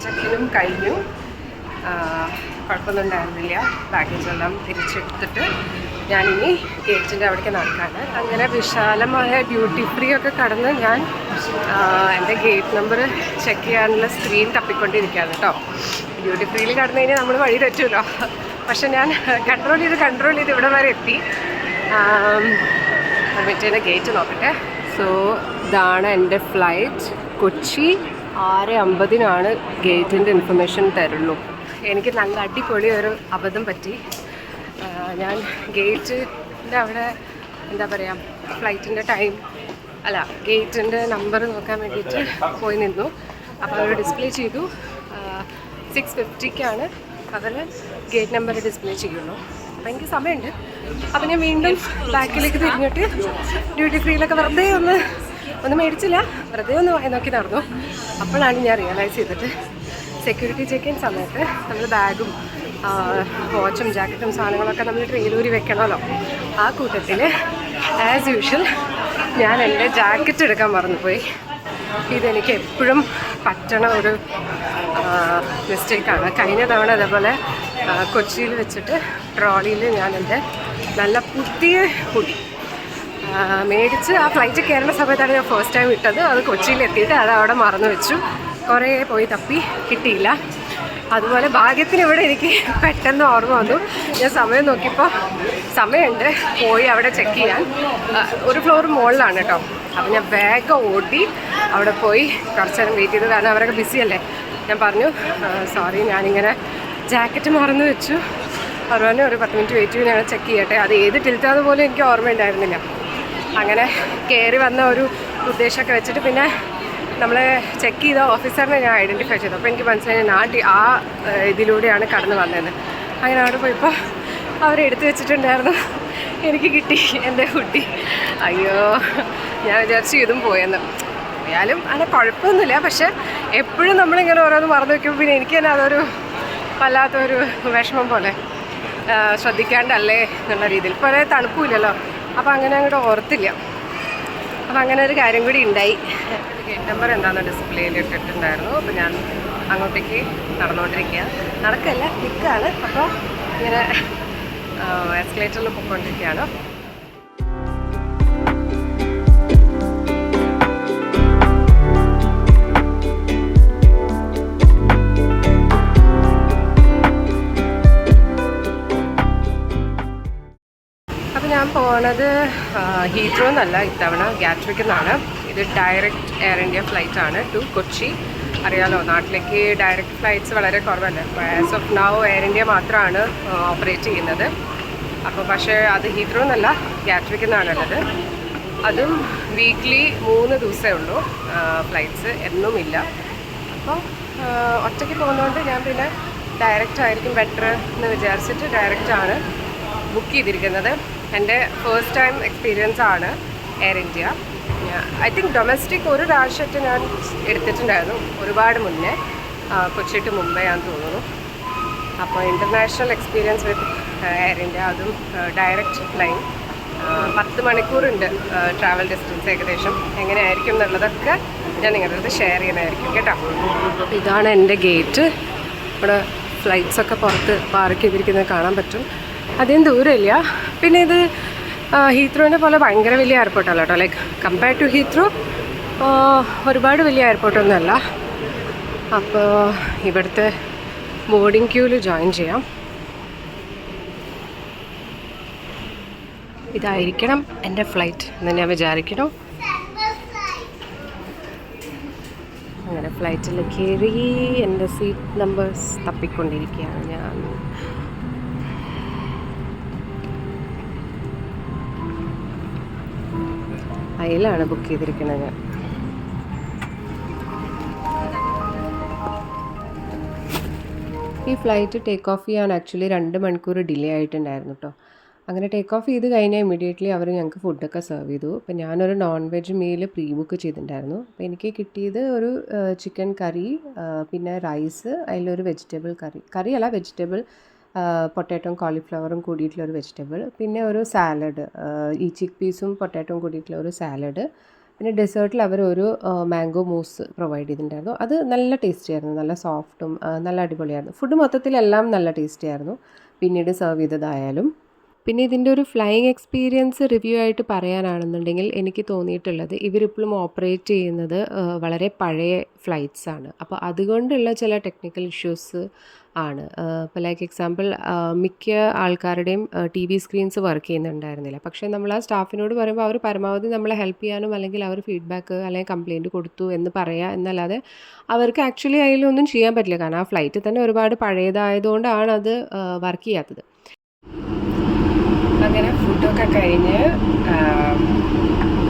ചെക്കിനും കഴിഞ്ഞു. കുഴപ്പമൊന്നും ഉണ്ടായിരുന്നില്ല. ബാഗേജെല്ലാം തിരിച്ചെടുത്തിട്ട് ഞാനിനി ഗേറ്റിൻ്റെ അവിടേക്ക് നടക്കാണ്. അങ്ങനെ വിശാലമായ ഡ്യൂട്ടി ഫ്രീ ഒക്കെ കടന്ന് ഞാൻ എൻ്റെ ഗേറ്റ് നമ്പർ ചെക്ക് ചെയ്യാനുള്ള സ്ക്രീൻ തപ്പിക്കൊണ്ടിരിക്കുകയാണ് കേട്ടോ. ഡ്യൂട്ടി ഫ്രീയിൽ കടന്നു കഴിഞ്ഞാൽ നമ്മൾ വഴി തെറ്റുമല്ലോ. പക്ഷെ ഞാൻ കൺട്രോൾ ചെയ്ത് ഇവിടെ വരെ എത്തി. മറ്റേ ഗേറ്റ് നോക്കട്ടെ. സോ ഇതാണ് എൻ്റെ ഫ്ലൈറ്റ്. കൊച്ചി 6:50 ഗേറ്റിൻ്റെ ഇൻഫർമേഷൻ തരുള്ളൂ. എനിക്ക് നല്ല അടിപൊളി ഒരു അബദ്ധം പറ്റി. ഞാൻ ഗേറ്റിൻ്റെ അവിടെ എന്താ പറയുക, ഫ്ലൈറ്റിൻ്റെ ടൈം അല്ല ഗേറ്റിൻ്റെ നമ്പർ നോക്കാൻ വേണ്ടിയിട്ട് പോയി നിന്നു. അപ്പോൾ അവർ ഡിസ്പ്ലേ ചെയ്തു 6:50 അവർ ഗേറ്റ് നമ്പർ ഡിസ്പ്ലേ ചെയ്യുള്ളൂ. അപ്പോൾ എനിക്ക് സമയമുണ്ട്. അപ്പോൾ ഞാൻ വീണ്ടും ബാക്കിലേക്ക് തിരിഞ്ഞിട്ട് ഡ്യൂട്ടി ഫ്രീയിലൊക്കെ വെറുതെ ഒന്ന് മേടിച്ചില്ല, വെറുതെ ഒന്ന് വായി നോക്കി നടന്നു. അപ്പോഴാണ് ഞാൻ റിയലൈസ് ചെയ്തിട്ട് സെക്യൂരിറ്റി ചെക്ക് ഇൻ സമയത്ത് നമ്മൾ ബാഗും വാച്ചും ജാക്കറ്റും സാധനങ്ങളൊക്കെ നമ്മൾ ട്രെയിലൂരി വെക്കണമല്ലോ. ആ കൂട്ടത്തിൽ ആസ് യൂഷ്വൽ ഞാൻ എൻ്റെ ജാക്കറ്റ് എടുക്കാൻ മറന്നുപോയി. ഇതെനിക്ക് എപ്പോഴും പറ്റണ ഒരു മിസ്റ്റേക്കാണ്. കഴിഞ്ഞ തവണ അതേപോലെ കൊച്ചിയിൽ വെച്ചിട്ട് ട്രോളിയിൽ ഞാൻ എൻ്റെ നല്ല പുതിയ ഹുഡി മേടിച്ച് ആ ഫ്ലൈറ്റ് കയറുന്ന സമയത്താണ് ഞാൻ ഫസ്റ്റ് ടൈം ഇട്ടത്. അത് കൊച്ചിയിലെത്തിയിട്ട് അത് അവിടെ മറന്നു വെച്ചു. കുറേ പോയി തപ്പി കിട്ടിയില്ല. അതുപോലെ ഭാഗ്യത്തിന് ഇവിടെ എനിക്ക് പെട്ടെന്ന് ഓർമ്മ വന്നു. ഞാൻ സമയം നോക്കിയപ്പോൾ സമയമുണ്ട് പോയി അവിടെ ചെക്ക് ചെയ്യാൻ. ഒരു ഫ്ലോർ മുകളിലാണ് കേട്ടോ. അപ്പോൾ ഞാൻ വേഗം ഓടി അവിടെ പോയി കുറച്ച് നേരം വെയിറ്റ് ചെയ്തു. കാരണം അവരൊക്കെ ബിസിയല്ലേ. ഞാൻ പറഞ്ഞു സോറി ഞാനിങ്ങനെ ജാക്കറ്റ് മറന്നു വെച്ചു. അവർ പറഞ്ഞു ഒരു 10 മിനിറ്റ് വെയിറ്റ് ചെയ്ത് ഞങ്ങൾ ചെക്ക് ചെയ്യട്ടെ. അത് ഏത് ടിൽറ്റാന്ന് പോലും എനിക്ക് ഓർമ്മയുണ്ടായിരുന്നില്ല. അങ്ങനെ കയറി വന്ന ഒരു ഉദ്ദേശമൊക്കെ വെച്ചിട്ട് പിന്നെ നമ്മളെ ചെക്ക് ചെയ്ത ഓഫീസറിനെ ഞാൻ ഐഡൻറ്റിഫൈ ചെയ്തു. അപ്പോൾ എനിക്ക് മനസ്സിലായി ആ ഇതിലൂടെയാണ് കടന്നു വന്നത്. അങ്ങനെ അവിടെ പോയപ്പോൾ അവരെടുത്ത് വെച്ചിട്ടുണ്ടായിരുന്നു. എനിക്ക് കിട്ടി എൻ്റെ ഹുഡി. അയ്യോ, ഞാൻ വിചാരിച്ചു ഇതും പോയെന്ന്. ആയാലും അങ്ങനെ കുഴപ്പമൊന്നുമില്ല. പക്ഷെ എപ്പോഴും നമ്മളിങ്ങനെ ഓരോന്ന് മറന്നു വയ്ക്കുമ്പോൾ പിന്നെ എനിക്ക് തന്നെ അതൊരു വല്ലാത്തൊരു വിഷമം പോലെ, ശ്രദ്ധിക്കാണ്ടല്ലേ എന്നുള്ള രീതിയിൽ. ഇപ്പോൾ ഒരേ തണുപ്പില്ലല്ലോ, അപ്പോൾ അങ്ങനെ അങ്ങോട്ട് ഓർത്തില്ല. അപ്പോൾ അങ്ങനെ ഒരു കാര്യം കൂടി ഉണ്ടായി. ഗേറ്റ് നമ്പർ എന്താണെന്ന് ഡിസ്പ്ലേയിൽ ഇട്ടിട്ടുണ്ടായിരുന്നു. അപ്പോൾ ഞാൻ അങ്ങോട്ടേക്ക് നടക്കല്ല നിൽക്കുകയാണ്. അപ്പോൾ ഇങ്ങനെ എസ്കലേറ്ററിൽ പോയിക്കൊണ്ടിരിക്കുകയാണ്. ഞാൻ പോണത് ഹീത്രോ എന്നല്ല, ഇത്തവണ ഗാറ്റ്വിക്കിൽ നിന്നാണ്. ഇത് ഡയറക്റ്റ് എയർ ഇന്ത്യ ഫ്ലൈറ്റാണ് ടു കൊച്ചി. അറിയാലോ, നാട്ടിലേക്ക് ഡയറക്റ്റ് ഫ്ലൈറ്റ്സ് വളരെ കുറവല്ലേ. As of now Air India മാത്രമാണ് ഓപ്പറേറ്റ് ചെയ്യുന്നത്. അപ്പോൾ പക്ഷേ അത് ഹീത്രോ എന്നല്ല, ഗാറ്റ്വിക്കിൽ നിന്നാണുള്ളത്. അതും വീക്ക്ലി 3 ദിവസമേ ഉള്ളൂ ഫ്ലൈറ്റ്സ്, എന്നുമില്ല. അപ്പോൾ ഒറ്റയ്ക്ക് പോകുന്നതുകൊണ്ട് ഞാൻ പിന്നെ ഡയറക്റ്റ് ആയിരിക്കും ബെറ്റർ എന്ന് വിചാരിച്ചിട്ട് ഡയറക്റ്റാണ് ബുക്ക് ചെയ്തിരിക്കുന്നത്. എൻ്റെ ഫസ്റ്റ് ടൈം എക്സ്പീരിയൻസ് ആണ് air India. I think domestic ഒരു പ്രാവശ്യമായിട്ട് ഞാൻ എടുത്തിട്ടുണ്ടായിരുന്നു, ഒരുപാട് മുന്നേ, കൊച്ചി ടു മുംബൈ ആണെന്ന് തോന്നുന്നു. അപ്പോൾ international experience with air India, അതും ഡയറക്റ്റ് ഫ്ലൈൻ. 10 മണിക്കൂറുണ്ട് ട്രാവൽ ഡിസ്റ്റൻസ് ഏകദേശം. എങ്ങനെയായിരിക്കും എന്നുള്ളതൊക്കെ ഞാൻ നിങ്ങളുടെ അടുത്ത് ഷെയർ ചെയ്യുന്നതായിരിക്കും കേട്ടോ. ഇതാണ് എൻ്റെ ഗേറ്റ്. ഇവിടെ ഫ്ലൈറ്റ്സൊക്കെ പുറത്ത് പാർക്ക് ചെയ്തിരിക്കുന്നത് കാണാൻ പറ്റും. അധികം ദൂരമില്ല. പിന്നെ ഇത് ഹീത്രോനെ പോലെ ഭയങ്കര വലിയ എയർപോർട്ടല്ല കേട്ടോ. ലൈക്ക് കമ്പയർ ടു ഹീത്രോ ഒരുപാട് വലിയ എയർപോർട്ടൊന്നുമല്ല. അപ്പോൾ ഇവിടുത്തെ ബോർഡിംഗ് ക്യൂവിൽ ജോയിൻ ചെയ്യാം. ഇതായിരിക്കണം എൻ്റെ ഫ്ലൈറ്റ് എന്ന് ഞാൻ വിചാരിക്കണം. അങ്ങനെ ഫ്ലൈറ്റിൽ കയറി എൻ്റെ സീറ്റ് നമ്പേഴ്സ് തപ്പിക്കൊണ്ടിരിക്കുകയാണ് ഞാൻ. അതിലാണ് ബുക്ക് ചെയ്തിരിക്കുന്നത് ഞാൻ. ഈ ഫ്ലൈറ്റ് ടേക്ക് ഓഫ് ചെയ്യാൻ ആക്ച്വലി 2 മണിക്കൂർ ഡിലേ ആയിട്ടുണ്ടായിരുന്നു കേട്ടോ. അങ്ങനെ ടേക്ക് ഓഫ് ചെയ്ത് കഴിഞ്ഞാൽ ഇമ്മീഡിയറ്റ്ലി അവർ ഞങ്ങൾക്ക് ഫുഡൊക്കെ സെർവ് ചെയ്തു. അപ്പോൾ ഞാനൊരു non veg meal pre book ചെയ്തിട്ടുണ്ടായിരുന്നു. അപ്പോൾ എനിക്ക് കിട്ടിയത് ഒരു ചിക്കൻ കറി, പിന്നെ റൈസ്, അതിലൊരു വെജിറ്റബിൾ കറി അല്ല വെജിറ്റബിൾ, പൊട്ടാറ്റോയും കോളിഫ്ലവറും കൂടിയിട്ടുള്ളൊരു വെജിറ്റബിൾ, പിന്നെ ഒരു സാലഡ്, ഈ ചിക്ക് പീസും പൊട്ടാറ്റോയും കൂടിയിട്ടുള്ള ഒരു സാലഡ്, പിന്നെ ഡെസേർട്ടിൽ അവർ ഒരു മാംഗോ മൂസ് പ്രൊവൈഡ് ചെയ്തിട്ടുണ്ടായിരുന്നു. അത് നല്ല ടേസ്റ്റി ആയിരുന്നു, നല്ല സോഫ്റ്റും നല്ല അടിപൊളിയായിരുന്നു. ഫുഡ് മൊത്തത്തിലെല്ലാം നല്ല ടേസ്റ്റി ആയിരുന്നു, പിന്നീട് സെർവ് ചെയ്തതായാലും. പിന്നെ ഇതിൻ്റെ ഒരു ഫ്ലൈയിങ് എക്സ്പീരിയൻസ് റിവ്യൂ ആയിട്ട് പറയാനാണെന്നുണ്ടെങ്കിൽ എനിക്ക് തോന്നിയിട്ടുള്ളത് ഇവരിപ്പോഴും ഓപ്പറേറ്റ് ചെയ്യുന്നത് വളരെ പഴയ ഫ്ലൈറ്റ്സ് ആണ്. അപ്പോൾ അതുകൊണ്ടുള്ള ചില ടെക്നിക്കൽ ഇഷ്യൂസ് ആണ്. ഇപ്പോൾ ലൈക്ക് എക്സാമ്പിൾ മിക്ക ആൾക്കാരുടെയും TV സ്ക്രീൻസ് വർക്ക് ചെയ്യുന്നുണ്ടായിരുന്നില്ല. പക്ഷേ നമ്മൾ ആ സ്റ്റാഫിനോട് പറയുമ്പോൾ അവർ പരമാവധി നമ്മളെ ഹെൽപ്പ് ചെയ്യാനും അല്ലെങ്കിൽ അവർ ഫീഡ്ബാക്ക് അല്ലെങ്കിൽ കംപ്ലയിൻറ്റ് കൊടുത്തു എന്ന് പറയുക എന്നല്ലാതെ അവർക്ക് ആക്ച്വലി അതിലൊന്നും ചെയ്യാൻ പറ്റില്ല. കാരണം ആ ഫ്ലൈറ്റ് തന്നെ ഒരുപാട് പഴയതായതുകൊണ്ടാണ് അത് വർക്ക് ചെയ്യാത്തത്. അങ്ങനെ ഫുഡൊക്കെ കഴിഞ്ഞ്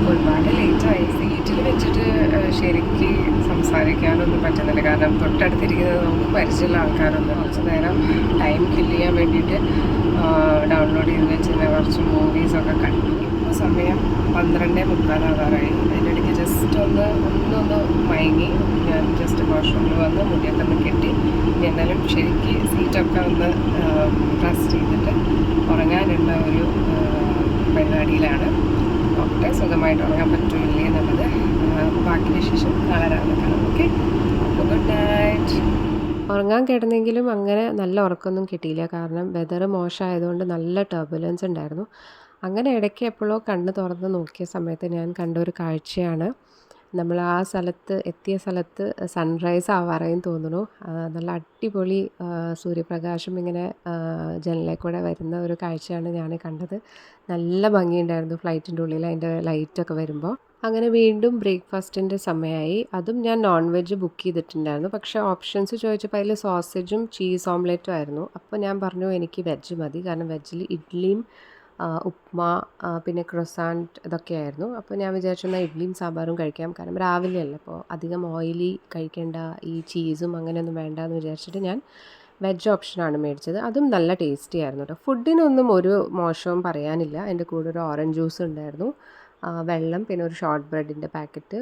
ഒരുപാട് ലേറ്റായി. സീറ്റിൽ വെച്ചിട്ട് ശരിക്ക് സംസാരിക്കാനൊന്നും പറ്റുന്നില്ല. കാരണം തൊട്ടടുത്തിരിക്കുന്നത് നമുക്ക് പരിചയമുള്ള ആൾക്കാരൊന്നും. കുറച്ച് നേരം ടൈം കില്ല് ചെയ്യാൻ വേണ്ടിയിട്ട് ഡൗൺലോഡ് ചെയ്ത് വെച്ചിരുന്ന കുറച്ച് മൂവീസൊക്കെ കണ്ടു. ഇപ്പോൾ സമയം 12:30 അതിൻ്റെ ഇടയ്ക്ക് ജസ്റ്റ് ഒന്നൊന്ന് മയങ്ങി. ഞാൻ ജസ്റ്റ് വാഷ്റൂമിൽ വന്ന് മുടിയൊക്കെ ഒന്ന് കെട്ടി. എന്നാലും ശരിക്ക് സീറ്റൊക്കെ ഒന്ന് റെസ്റ്റ് ചെയ്തിട്ട് ഉറങ്ങാനുള്ള ഒരു പരിപാടിയിലാണ്. നോക്കട്ടെ സുഖമായിട്ട് ഉറങ്ങാൻ പറ്റുമില്ലേ എന്നുള്ളത്. ബാക്കി വിശേഷം നാളെ രാവിലെ കാണാം. ഓക്കെ, അപ്പോൾ ഗുഡ് നൈറ്റ്. ഉറങ്ങാൻ കിടന്നെങ്കിലും അങ്ങനെ നല്ല ഉറക്കമൊന്നും കിട്ടിയില്ല. കാരണം വെതർ മോശമായതുകൊണ്ട് നല്ല ടർബുലൻസ് ഉണ്ടായിരുന്നു. അങ്ങനെ ഇടയ്ക്ക് എപ്പോഴോ കണ്ണ് തുറന്ന് നോക്കിയ സമയത്ത് ഞാൻ കണ്ട ഒരു കാഴ്ചയാണ്. നമ്മൾ ആ എത്തിയ സ്ഥലത്ത് സൺറൈസ് ആവാറായും തോന്നുന്നു. നല്ല അടിപൊളി സൂര്യപ്രകാശം ഇങ്ങനെ ജനലിൽ കൂടെ വരുന്ന ഒരു കാഴ്ചയാണ് ഞാൻ കണ്ടത്. നല്ല ഭംഗിയുണ്ടായിരുന്നു ഫ്ലൈറ്റിൻ്റെ ഉള്ളിൽ അതിൻ്റെ ലൈറ്റൊക്കെ വരുമ്പോൾ. അങ്ങനെ വീണ്ടും ബ്രേക്ക്ഫാസ്റ്റിൻ്റെ സമയമായി. അതും ഞാൻ നോൺ വെജ് ബുക്ക് ചെയ്തിട്ടുണ്ടായിരുന്നു. പക്ഷേ ഓപ്ഷൻസ് ചോദിച്ചപ്പോൾ അതിൽ സോസേജും ചീസ് ഓംലെറ്റും ആയിരുന്നു. അപ്പോൾ ഞാൻ പറഞ്ഞു എനിക്ക് വെജ് മതി. കാരണം വെജിൽ ഇഡ്ഡലിയും ഉപ്മ പിന്നെ ക്രൊസാൻറ്റ് ഇതൊക്കെയായിരുന്നു. അപ്പോൾ ഞാൻ വിചാരിച്ചു എന്നാൽ ഇഡ്ഡലിയും സാമ്പാറും കഴിക്കാം. കാരണം രാവിലെ അല്ല, അപ്പോൾ അധികം ഓയിലി കഴിക്കേണ്ട, ഈ ചീസും അങ്ങനെയൊന്നും വേണ്ട എന്ന് വിചാരിച്ചിട്ട് ഞാൻ വെജ് ഓപ്ഷനാണ് മേടിച്ചത്. അതും നല്ല ടേസ്റ്റി ആയിരുന്നു കേട്ടോ. ഫുഡിനൊന്നും ഒരു മോശവും പറയാനില്ല. എൻ്റെ കൂടെ ഒരു ഓറഞ്ച് ജ്യൂസ് ഉണ്ടായിരുന്നു, വെള്ളം, പിന്നെ ഒരു ഷോർട്ട് ബ്രെഡിൻ്റെ പാക്കറ്റ്,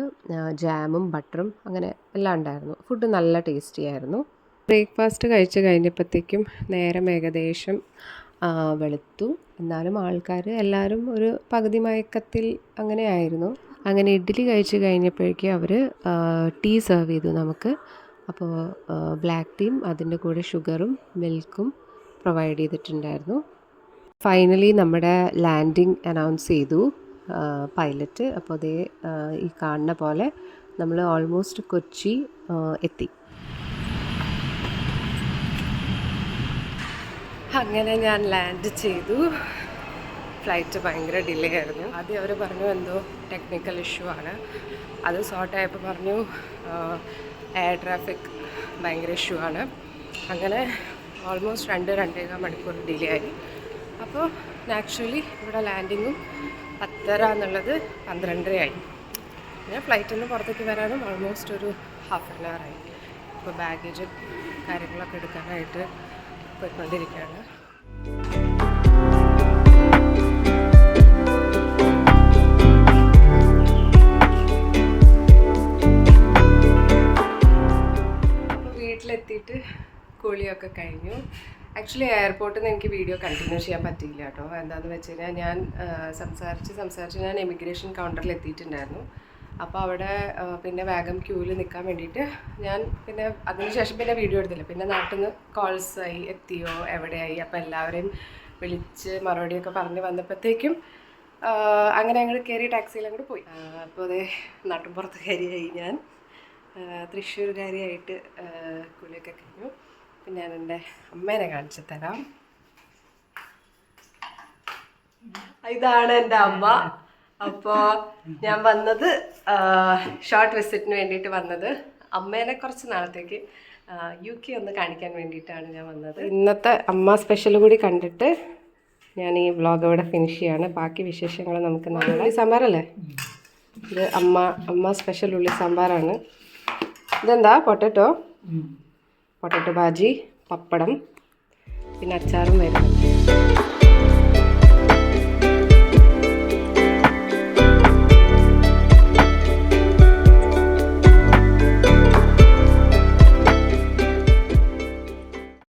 ജാമും ബട്ടറും അങ്ങനെ എല്ലാം ഉണ്ടായിരുന്നു. ഫുഡ് നല്ല ടേസ്റ്റി ആയിരുന്നു. ബ്രേക്ക്ഫാസ്റ്റ് കഴിച്ച് കഴിഞ്ഞപ്പോഴത്തേക്കും നേരം ഏകദേശം വെളുത്തു. എന്നാലും ആൾക്കാർ എല്ലാവരും ഒരു പകുതി മയക്കത്തിൽ അങ്ങനെ ആയിരുന്നു. അങ്ങനെ ഇഡ്ഡലി കഴിച്ച് കഴിഞ്ഞപ്പോഴേക്കും അവർ ടീ സെർവ് ചെയ്തു നമുക്ക്. അപ്പോൾ ബ്ലാക്ക് ടീയും അതിൻ്റെ കൂടെ ഷുഗറും മിൽക്കും പ്രൊവൈഡ് ചെയ്തിട്ടുണ്ടായിരുന്നു. ഫൈനലി നമ്മുടെ ലാൻഡിങ് അനൗൺസ് ചെയ്തു പൈലറ്റ്. അപ്പോൾ അതേ ഈ കാണുന്ന പോലെ നമ്മൾ ഓൾമോസ്റ്റ് കൊച്ചി എത്തി. അങ്ങനെ ഞാൻ ലാൻഡ് ചെയ്തു. ഫ്ലൈറ്റ് ഭയങ്കര ഡിലേ ആയിരുന്നു. ആദ്യം അവർ പറഞ്ഞു എന്തോ ടെക്നിക്കൽ ഇഷ്യൂ ആണ്. അത് സോർട്ടായപ്പോൾ പറഞ്ഞു എയർ ട്രാഫിക് ഭയങ്കര ഇഷ്യൂ ആണ്. അങ്ങനെ ഓൾമോസ്റ്റ് 2-2.25 മണിക്കൂർ ഡിലേ ആയി. അപ്പോൾ നാച്ചുറലി ഇവിടെ ലാൻഡിങ്ങും 10:30 എന്നുള്ളത് 12:30 ആയി. പിന്നെ ഫ്ലൈറ്റിൽ നിന്ന് പുറത്തേക്ക് വരാനും ഓൾമോസ്റ്റ് ഒരു ഹാഫ് ആൻ അവർ ആയി. ഇപ്പോൾ ബാഗേജ് കാര്യങ്ങളൊക്കെ എടുക്കാനായിട്ട് പോയിക്കൊണ്ടിരിക്കുകയാണ്. അപ്പോൾ വീട്ടിലെത്തിയിട്ട് കുളിയൊക്കെ കഴിഞ്ഞു. ആക്ച്വലി എയർപോർട്ടിൽ നിന്ന് എനിക്ക് വീഡിയോ കണ്ടിന്യൂ ചെയ്യാൻ പറ്റിയില്ല കേട്ടോ. എന്താണെന്ന് വെച്ച് കഴിഞ്ഞാൽ ഞാൻ സംസാരിച്ച് ഞാൻ എമിഗ്രേഷൻ കൗണ്ടറിൽ എത്തിയിട്ടുണ്ടായിരുന്നു. അപ്പോൾ അവിടെ പിന്നെ വേഗം ക്യൂവിൽ നിൽക്കാൻ വേണ്ടിയിട്ട് ഞാൻ പിന്നെ അതിനുശേഷം പിന്നെ വീഡിയോ എടുത്തില്ല. പിന്നെ നാട്ടിൽ നിന്ന് കോൾസായി, എത്തിയോ എവിടെയായി, അപ്പോൾ എല്ലാവരെയും വിളിച്ച് മറുപടിയൊക്കെ പറഞ്ഞ് വന്നപ്പോഴത്തേക്കും അങ്ങനെ അങ്ങോട്ട് കയറി ടാക്സിയിൽ അങ്ങോട്ട് പോയി. അപ്പോൾ അതേ നാട്ടിൻപുറത്തുകാരിയായി ഞാൻ, തൃശ്ശൂർകാരിയായിട്ട് കുളിയൊക്കെ കഴിഞ്ഞു. പിന്നെ ഞാൻ എൻ്റെ അമ്മേനെ കാണിച്ചു തരാം. ഇതാണ് എൻ്റെ അമ്മ. അപ്പോൾ ഞാൻ വന്നത് ഷോർട്ട് വിസിറ്റിന് വേണ്ടിയിട്ട് വന്നത്. അമ്മേനെ കുറച്ച് നാളത്തേക്ക് UK ഒന്ന് കാണിക്കാൻ വേണ്ടിയിട്ടാണ് ഞാൻ വന്നത്. ഇന്നത്തെ അമ്മ സ്പെഷ്യൽ കൂടി കണ്ടിട്ട് ഞാൻ ഈ വ്ളോഗ് ഇവിടെ ഫിനിഷ് ചെയ്യാണ്. ബാക്കി വിശേഷങ്ങൾ നമുക്ക് നാളെ. സാമ്പാറല്ലേ ഇത്? അമ്മ സ്പെഷ്യൽ ഉള്ളി സാമ്പാറാണ്. ഇതെന്താ? പൊട്ടറ്റോ ബാജി, പപ്പടം, പിന്നെ അച്ചാറും വരുന്നുണ്ട്.